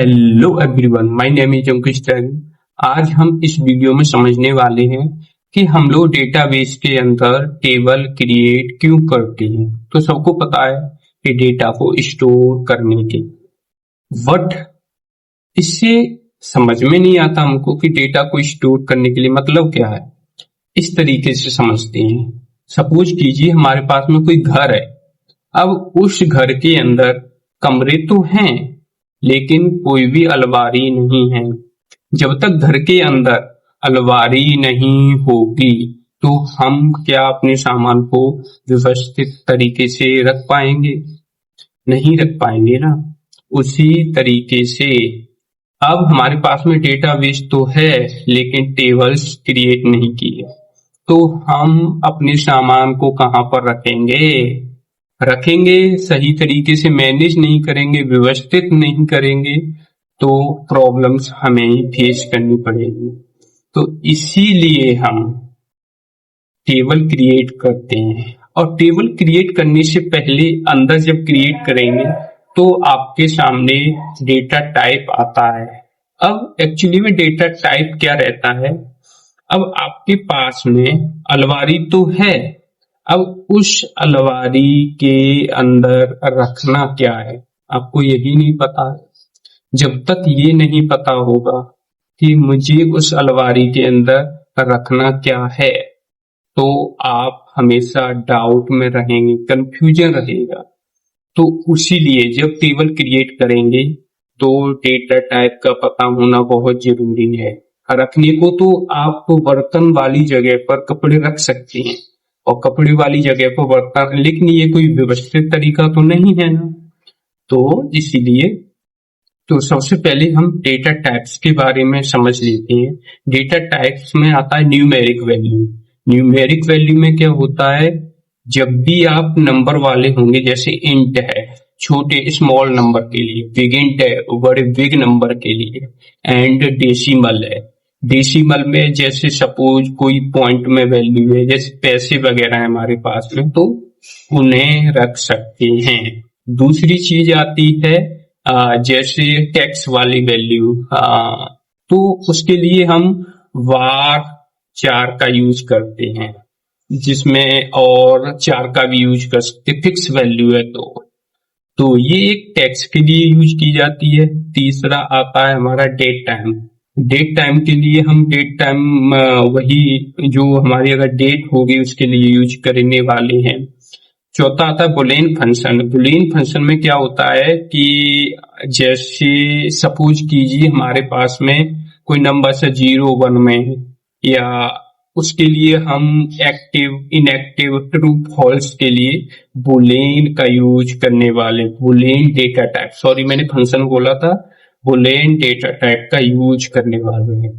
Hello everyone, my name is Ankit. आज हम इस वीडियो में समझने वाले हैं कि हम लोग डेटाबेस के अंदर टेबल क्रिएट क्यों करते हैं। तो सबको पता है कि डेटा को स्टोर करने के, बट इससे समझ में नहीं आता हमको कि डेटा को स्टोर करने के लिए मतलब क्या है। इस तरीके से समझते हैं। सपोज कीजिए हमारे पास में कोई घर है। अब उस घर के अंदर कमरे तो हैं लेकिन कोई भी अलमारी नहीं है। जब तक घर के अंदर अलमारी नहीं होगी तो हम क्या अपने सामान को व्यवस्थित तरीके से रख पाएंगे? नहीं रख पाएंगे ना। उसी तरीके से अब हमारे पास में डेटाबेस तो है लेकिन टेबल्स क्रिएट नहीं किए, तो हम अपने सामान को कहां पर रखेंगे सही तरीके से मैनेज नहीं करेंगे, व्यवस्थित नहीं करेंगे तो प्रॉब्लम्स हमें फेस करनी पड़ेगी। तो इसीलिए हम टेबल क्रिएट करते हैं। और टेबल क्रिएट करने से पहले अंदर जब क्रिएट करेंगे तो आपके सामने डेटा टाइप आता है। अब एक्चुअली में डेटा टाइप क्या रहता है? अब आपके पास में अलमारी तो है, अब उस अलमारी के अंदर रखना क्या है आपको यही नहीं पता है। जब तक ये नहीं पता होगा कि मुझे उस अलमारी के अंदर रखना क्या है तो आप हमेशा डाउट में रहेंगे, कंफ्यूजन रहेगा। तो उसीलिए जब टेबल क्रिएट करेंगे तो डेटा टाइप का पता होना बहुत जरूरी है। रखने को तो आप बर्तन वाली जगह पर कपड़े रख सकते हैं और कपड़े वाली जगह पर बर्तन, लेकिन ये कोई व्यवस्थित तरीका तो नहीं है ना। तो इसीलिए तो सबसे पहले हम डेटा टाइप्स के बारे में समझ लेते हैं। डेटा टाइप्स में आता है न्यूमेरिक वैल्यू। न्यूमेरिक वैल्यू में क्या होता है? जब भी आप नंबर वाले होंगे, जैसे इंट है छोटे स्मॉल नंबर के लिए, बिग इंट है बड़े बिग नंबर के लिए, एंड डेसिमल है। डेसिमल में जैसे सपोज कोई पॉइंट में वैल्यू है, जैसे पैसे वगैरह है हमारे पास में, तो उन्हें रख सकते हैं। दूसरी चीज आती है जैसे टेक्स्ट वाली वैल्यू, तो उसके लिए हम var 4 का यूज करते हैं, जिसमें और 4 का भी यूज कर सकते, फिक्स वैल्यू है तो ये एक टेक्स्ट के लिए यूज की जाती है। तीसरा आता है हमारा डेट टाइम। डेट टाइम के लिए हम डेट टाइम वही जो हमारी अगर डेट होगी उसके लिए यूज करने वाले हैं। चौथा आता है बुलियन फंक्शन। बुलियन फंक्शन में क्या होता है कि जैसे सपोज कीजिए हमारे पास में कोई नंबर से 0 1 में, या उसके लिए हम एक्टिव इनएक्टिव ट्रू फॉल्स के लिए बुलियन का यूज करने वाले, बुलियन डेटा टाइप, सॉरी मैंने फंक्शन बोला था, बुलियन डेटा टाइप का यूज करने वाले हैं।